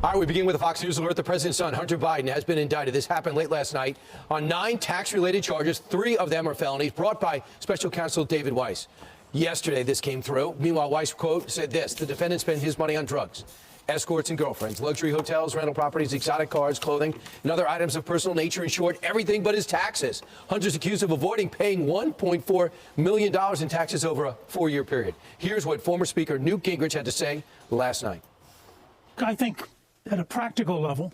All right, we begin with a Fox News alert. The president's son, Hunter Biden, has been indicted. This happened late last night on 9 tax-related charges. 3 of them are felonies brought by special counsel David Weiss. Yesterday, this came through. Meanwhile, Weiss, quote, said this: the defendant spent his money on drugs, escorts and girlfriends, luxury hotels, rental properties, exotic cars, clothing, and other items of personal nature. In short, everything but his taxes. Hunter's accused of avoiding paying $1.4 million in taxes over a 4-year period. Here's what former Speaker Newt Gingrich had to say last night. I think at a practical level,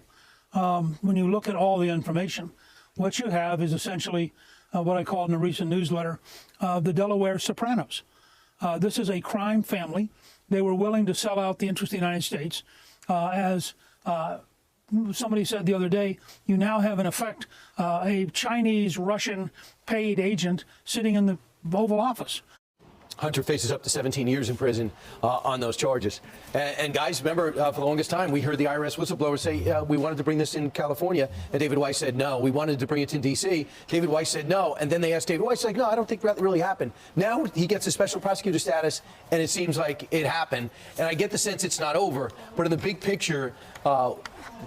when you look at all the information, what you have is essentially what I called in a recent newsletter, the Delaware Sopranos. This is a crime family. They were willing to sell out the interest of the United States. As somebody said the other day, you now have, in effect, a Chinese-Russian paid agent sitting in the Oval Office. Hunter faces up to 17 years in prison on those charges. And guys, remember, for the longest time, we heard the IRS whistleblower say, we wanted to bring this in California. And David Weiss said, no. We wanted to bring it to D.C. David Weiss said, no. And then they asked David Weiss, like, no, I don't think that really happened. Now he gets a special prosecutor status, and it seems like it happened. And I get the sense it's not over. But in the big picture,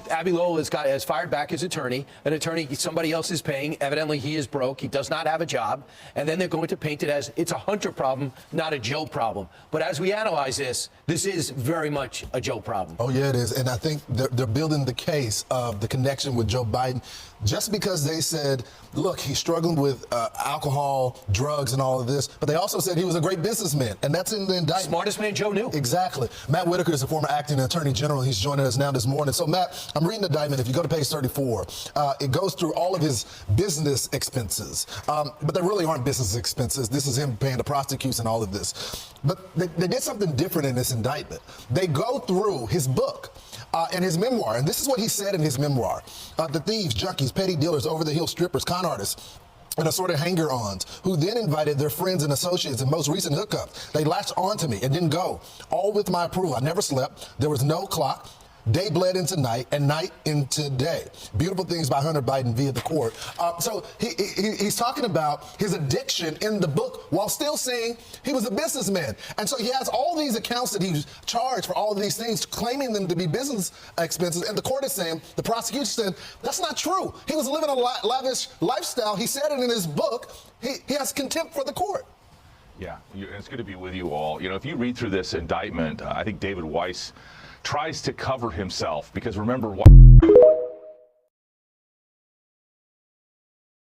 Abby Lowell has fired back his attorney. An attorney somebody else is paying. Evidently, he is broke. He does not have a job. And then they're going to paint it as it's a Hunter problem, not a Joe problem. But as we analyze this, this is very much a Joe problem. Oh, yeah, it is. And I think they're building the case of the connection with Joe Biden just because they said, look, he's struggling with alcohol, drugs, and all of this. But they also said he was a great businessman. And that's in the indictment. Smartest man Joe knew. Exactly. Matt Whitaker is a former acting attorney general. He's joining us now this morning. So, Matt, I'm reading the indictment. If you go to page 34, it goes through all of his business expenses. But there really aren't business expenses. This is him paying the prosecution and all of this. But they did something different in this indictment. They go through his book and his memoir. And this is what he said in his memoir. The thieves, junkies, petty dealers, over-the-hill strippers, con artists, and assorted hanger-ons, who then invited their friends and associates in most recent hookups. They latched onto me and didn't go, all with my approval. I never slept. There was no clock. Day bled into night and night into day. Beautiful things by Hunter Biden via the court. So he's talking about his addiction in the book while still saying he was a businessman. And so he has all these accounts that he's charged for all of these things, claiming them to be business expenses. And the court is saying, the prosecution said, that's not true. He was living a lavish lifestyle. He said it in his book. He has contempt for the court. Yeah, it's good to be with you all. You know, if you read through this indictment, I think David Weiss tries to cover himself because remember